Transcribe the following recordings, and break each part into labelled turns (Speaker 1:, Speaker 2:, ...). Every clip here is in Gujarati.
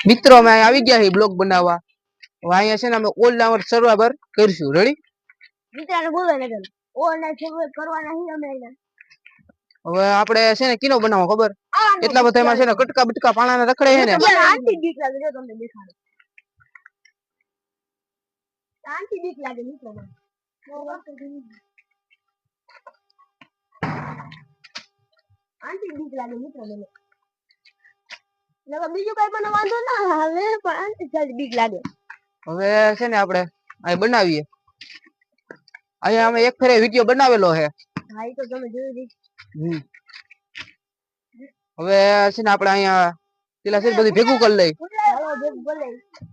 Speaker 1: મિત્રો અમે આવી ગયા છીએ બ્લોગ બનાવવા. હવે અહીંયા છે ને અમે ઓનલાઈન સર્વર કરીશું. રેડી?
Speaker 2: મિત્રને બોલો ને ઓનલાઈન સર્વર કરવાના છે અમે.
Speaker 1: હવે આપણે છે ને કિનો બનાવો ખબર? એટલા બધા એમાં છે ને કટકા બટકા પાણાના રખડે છે ને.
Speaker 2: આંટી બીક લાગે જો તમને દેખાડો. આંટી બીક લાગે મિત્રો. આંટી બીક લાગે મિત્રો મને. બીજું કઈ પણ વાંધો ના આવે પણ આંટી જલ્દી બીક લાગે.
Speaker 1: હવે છે ને આપણે અહીં બનાવીએ. અહીંયા અમે એક ફેરે વિડિયો બનાવેલો છે.
Speaker 2: હા ઈ તો તમે જોયું છે.
Speaker 1: હવે છે ને આપણે અહીંયા પેલા છે બધું ભેગું કરી લઈ.
Speaker 2: ચાલો ભેગું કરી લઈ.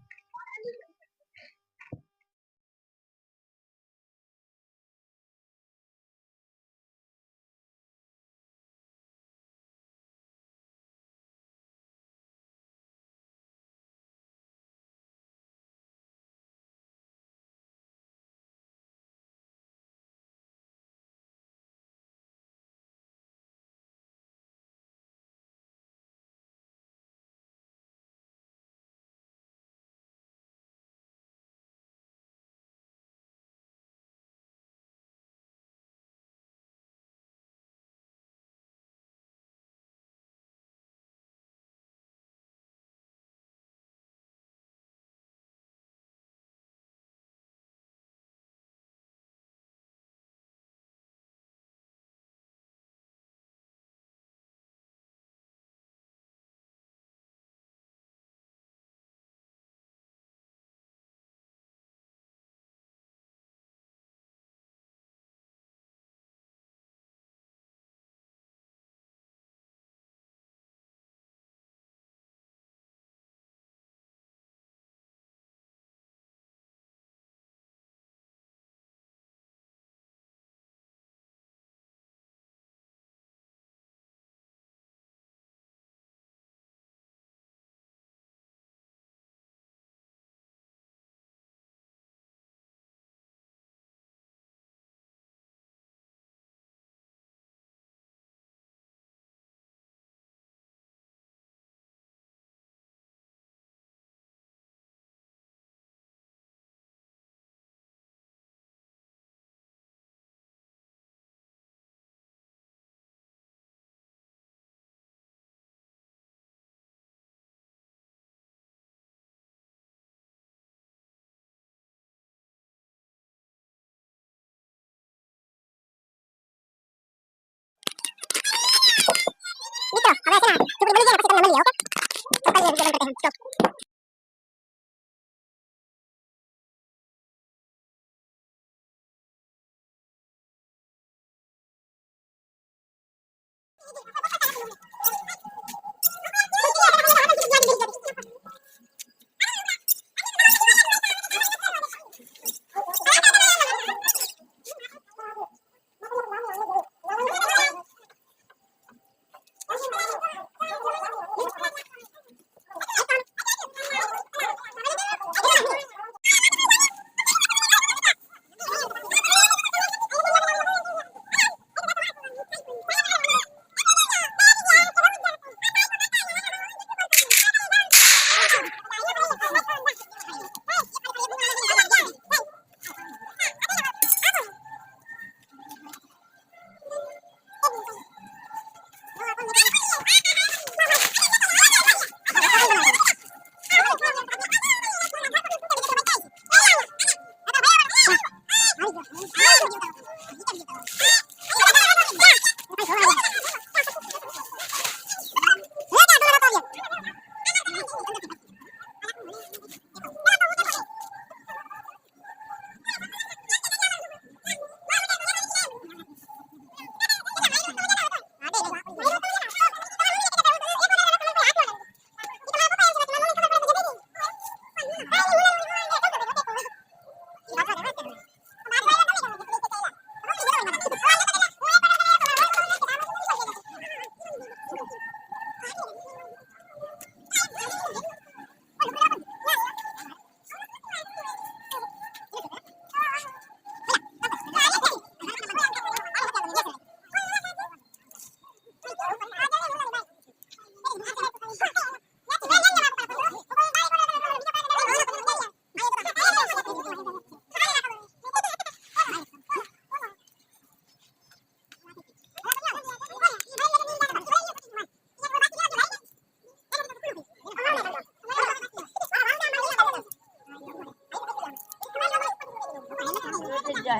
Speaker 2: મિત્રો હવે છે ને ચૂપડી બની જાય પછી તમને મળીએ. ઓકે તો કરીએ વિડિયો બંધ કરते हैं.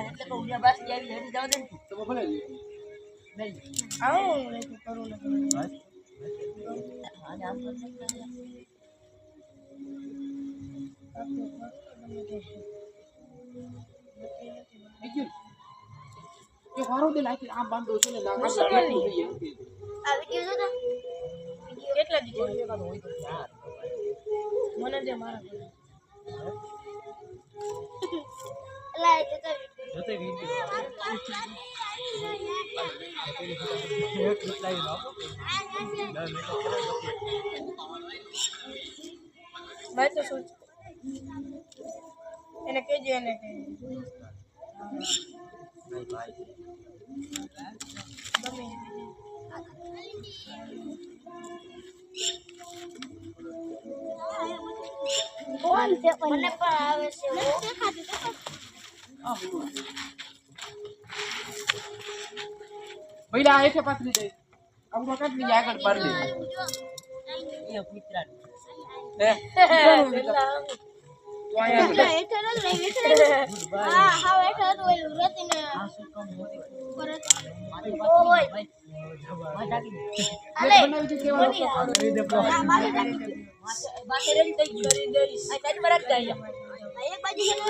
Speaker 3: એટલે કહું ઉડિયા બાસ આવી હેડી જાવ દે ને
Speaker 1: તો ભલે
Speaker 4: આવો હું કરું ને
Speaker 3: આને આમ કર
Speaker 1: બીજું કે વારો દે લાગી આમ બાંધો છે ને લાગા
Speaker 2: આ વિડિયો જો તો
Speaker 4: કેટલા દીધો મને દે મારા
Speaker 2: અલા એ તો
Speaker 1: જોતે
Speaker 4: ભાઈ તો સોચ એને કેજે એને કે ગમે
Speaker 2: કોણ છે મને પણ આવે છે
Speaker 1: પહેલા આ એકે પાથરી દે આવડો કાઢ ની આગળ પાડ દે
Speaker 3: એ મિત્રા
Speaker 1: હે
Speaker 4: પેલા
Speaker 2: એટલા હેઠળ જ રહી હા હા હેઠળ જ ઓલું રતીને પરત ઓય અલે
Speaker 1: બનાવી દે કેવા
Speaker 2: હા મારી રાખી
Speaker 3: બાસે રેડી થઈ ગઈ કરી દેરીસ આ કાઈ બરાક જાય
Speaker 2: એક બાજુ છે ને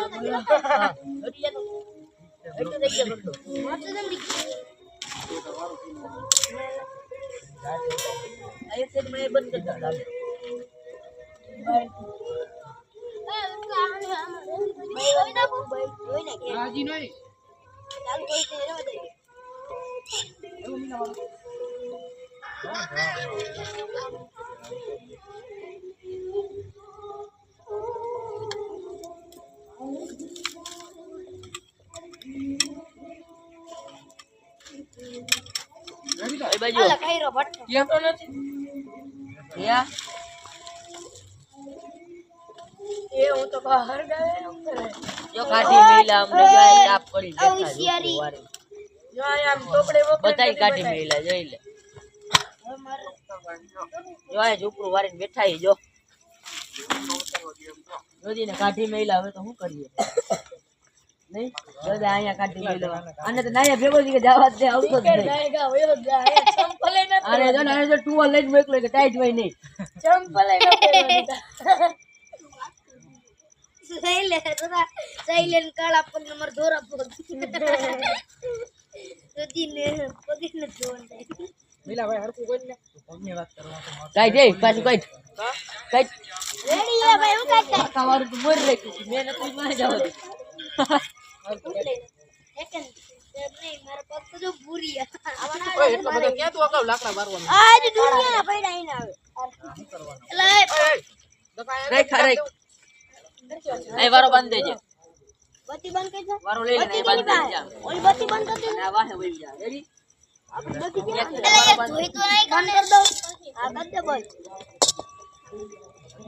Speaker 3: હરી જા તો એટલે દઈ ગયો બંધો
Speaker 2: માથે જમડી
Speaker 3: આ એક સેટ મને બંધ કરી દા
Speaker 1: રાજી નહીં
Speaker 2: ચાલુ કરી દે રેવા દે
Speaker 1: એવું મીના વાળો
Speaker 3: એ બાજુ
Speaker 2: અલા કઈરો ભટ્ટો
Speaker 1: કેમ
Speaker 4: તો નથી
Speaker 3: યા
Speaker 4: એ હું તો બહાર ગાવે કરે
Speaker 3: જો કાઢી મેલા અમને જો આ તાપ પડી
Speaker 2: આ
Speaker 3: બેઠા
Speaker 2: હોશિયારી.
Speaker 4: જો આમ ટોપડે વપડે
Speaker 3: બધાય કાઢી મેલા જોઈ લે જો આ ઝૂપડું વારીને બેઠા હી જો જોજીને કાઢી મેલા હવે તો શું કરીએ નહીં જોજે અહીંયા કાઢી મેલા આને તો નાયા ભેગો થી કે જવા દે આવતો જ નહીં
Speaker 4: ગાયગા વયો જાય ચંપલે ન
Speaker 3: આને જો ને આને જો ટુવાલ લઈને મોકલો કે ટાઈટ હોય નહીં
Speaker 4: ચંપલે ન પહેરવા
Speaker 2: સૈલેન કાળા પગ નંબર ધોરા પગ રતીને પગને જોન થાય
Speaker 1: મિલા ભાઈ હરકુ કોઈ ને પગની વાત કરવા તો
Speaker 3: કાઈ દે પાછું કાઈ કાઈ
Speaker 2: રેડી હે ભાઈ હું કાઢતા
Speaker 3: તમારું તો મોર રાખ્યું છે મેં નથી માં જાવ દે
Speaker 2: એકન એમ નહીં મારા પગ તો જો ભૂરી
Speaker 1: ઓય એટલો બધો ક્યાં તું અગાઉ લાકડા મારવાનું
Speaker 2: આજ દુનિયાના પૈડા આઈને આવે એટલે
Speaker 3: રાખ રાખ અહીં વારો બાંધ દેજે
Speaker 2: બત્તી બંધ કરી દે
Speaker 3: વારો લઈ લે ને
Speaker 2: બત્તી
Speaker 3: બાંધ
Speaker 2: કેની
Speaker 3: દેજે
Speaker 2: પાસે ઓલી બત્તી બંધ કરી દે
Speaker 3: અને આ વાહે વઈ જા રેડી
Speaker 2: આપણે બત્તી કેની ધોઈ તો નહીં બંધ કરી દો આ કરી દે બોલ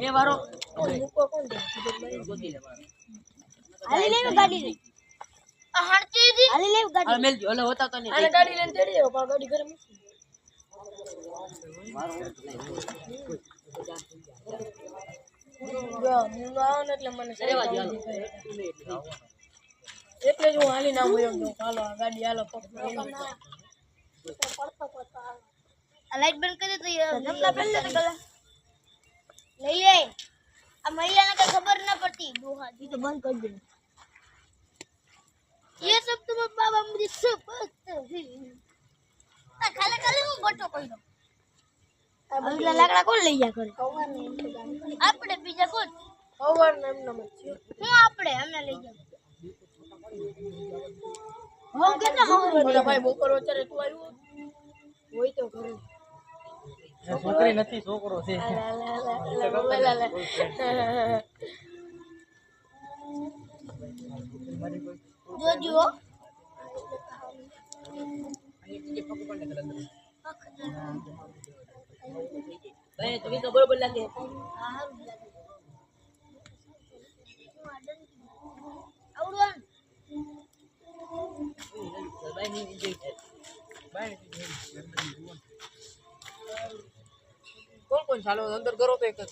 Speaker 3: એ વારો
Speaker 4: મૂકો કોણ દે
Speaker 3: ગોતી લે વારો
Speaker 2: હાલી લેવી ગાડી લઈ આ હણતી દી હાલી લેવી ગાડી
Speaker 3: હાલ મેલજો ઓલે હોતા તો નહીં
Speaker 4: આને ગાડી લઈને તેડી જાવ પણ ગાડી ઘરે મૂકી જો હું આવો ને એટલે મને
Speaker 3: રેવા દે હાલો
Speaker 4: એટલે જ હું હાલી ના વયો ગયો હાલો આ ગાડી હાલો પગ
Speaker 2: આ લાઈટ બંધ કરી દે તો જમલા પેલે તો ગલા લઈ લે આ મહિલાને કઈ ખબર ના પડતી દોહા દી તો બંધ કરી દે ये सब तुम बाबा मुझे सब खाले खाले હું બટો કઈનો અગલા લાકડા કોણ લઈ ગયા કરે આપણે બીજા કોણ
Speaker 4: ખબર ને એમનો મત છે
Speaker 2: હું આપણે અમને લઈ ગયા હું કેટલા મહોર
Speaker 4: બોલા ભાઈ બપોર વચ્ચે તું આવ્યો હોય તો ઘરે
Speaker 1: છોકરી નથી છોકરો છે
Speaker 2: જોજો
Speaker 3: ભાઈ તમે તો બરોબર લાગે
Speaker 2: આવડું
Speaker 3: ભાઈ ની એન્જોય થાય
Speaker 1: કોણ કોણ ચાલો અંદર કરો તો એક જ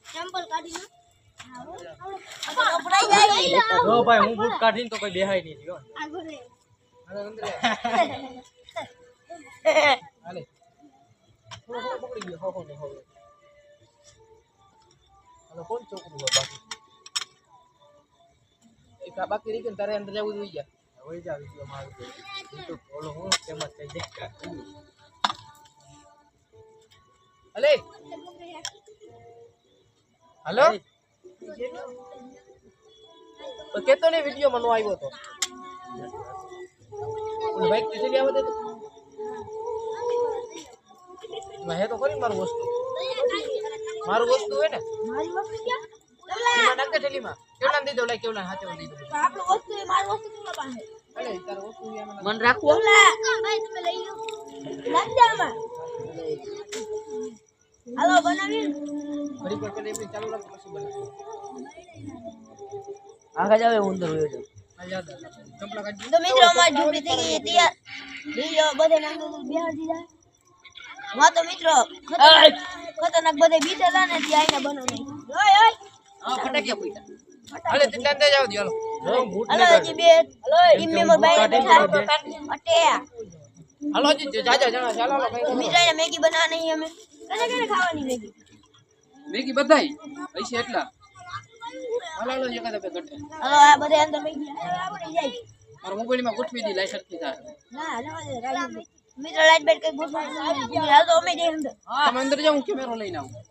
Speaker 2: સેમ્પલ કાઢી ના ઉપડાઈ જાય
Speaker 5: જો ભાઈ હું બૂટ કાઢીને તો કોઈ બેહાય નહીં જો
Speaker 2: આગો રે
Speaker 1: હાલે અંદર લે. હાલે થોડો થોડો પકડી ગયો હો ને હો હાલો કોણ છોકરું હોય બાકી એક આ બાકી રહી ગયું ને તારે અંદર જવું જોઈએ
Speaker 5: હવે જા વિડિયો મારું તો બોલો હું ફેમસ થઈ જાય
Speaker 1: હાલે હાલો તો કેતો ને વિડિયો માં નો આવ્યો તો ઓલી બાઈક થી ચલી આવતે તો હે તો કરી મારું વસ્તુ હે ને
Speaker 2: મારી વસ્તુ ક્યાં
Speaker 1: એમાં નાખ દે થેલીમાં કેવડા ને દીધો લે કેવડા હાથે દીધો
Speaker 2: આપણું વસ્તુ એ મારી વસ્તુ કોના પાસે
Speaker 1: અરે તાર વસ્તુ એમાં
Speaker 3: મન રાખવો
Speaker 2: ભાઈ તમે લઈ લો નાખ દે આમાં હાલો બનાવી
Speaker 1: ઘડી પર પેલે એમની ચાલુ રાખ પછી બને
Speaker 3: આગળ જાવે ઉંદર હોય છે
Speaker 1: આ યાદ ચંપલા કાઢી
Speaker 2: તો મિત્રો અમારી ઝૂંપડી થઈ ગઈ તૈયાર લીલો બધે નાખી બિહાર દીધા માં તો મિત્રો ખતરનાક બધે બીતેલા ને ત્યાં આઈને બનો નહીં ઓય ઓય
Speaker 1: હા ફટાક્યા પોઈતા હાલે તેટલા અંદર જાવ દે હાલો
Speaker 5: જો બૂટ
Speaker 2: હાલો હજી બે ટીમ મેમ્બર બાઈક બેઠા અટે
Speaker 1: હાલો જી જાજા જણા ચાલો હાલો કઈ
Speaker 2: મિત્રો એને મેગી બનાવવા નહીં અમે કને કને ખાવાની મેગી
Speaker 1: મેગી બધાય પૈસા એટલા હાલો હાલો જગા દે ગટે
Speaker 2: હાલો આ બધે અંદર મેગી આપણે જાય
Speaker 1: મારા મોબાઈલ માં ગોઠવી દી લાઈ સરખી થાય
Speaker 2: ના જવા દે રાઈ મિત્રો લાઈટ બેટ કઈ ગોઠવા હાલ તો અમે જઈએ અંદર
Speaker 1: તમે અંદર જાવ હું કેમેરો લઈને આવું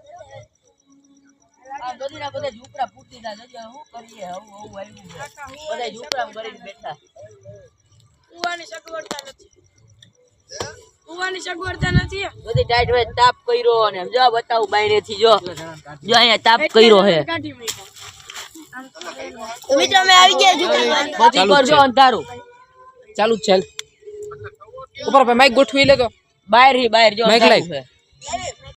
Speaker 3: આ ગદીના બધા ઝૂપડા ફૂટી ના જજો શું કરીએ હું આવ્યું બધા ઝૂપડા ભરીને બેઠા
Speaker 4: ઉવાની સગવડતા નથી
Speaker 3: બધી ટાઈટ હોય તાપ કર્યો અને જો બતાવું બાયણે થી જો અહીંયા તાપ કર્યો હે
Speaker 4: કાઢી મૂકી
Speaker 2: તો મિત્રો અમે આવી ગયા જૂતા
Speaker 3: બધી કરજો અંધારું
Speaker 1: ચાલુ જ છે ઉપર માઈક ગોઠવી લે તો
Speaker 3: બહાર જો
Speaker 1: માઈક
Speaker 3: અંધારું
Speaker 1: લાઈ.
Speaker 3: છે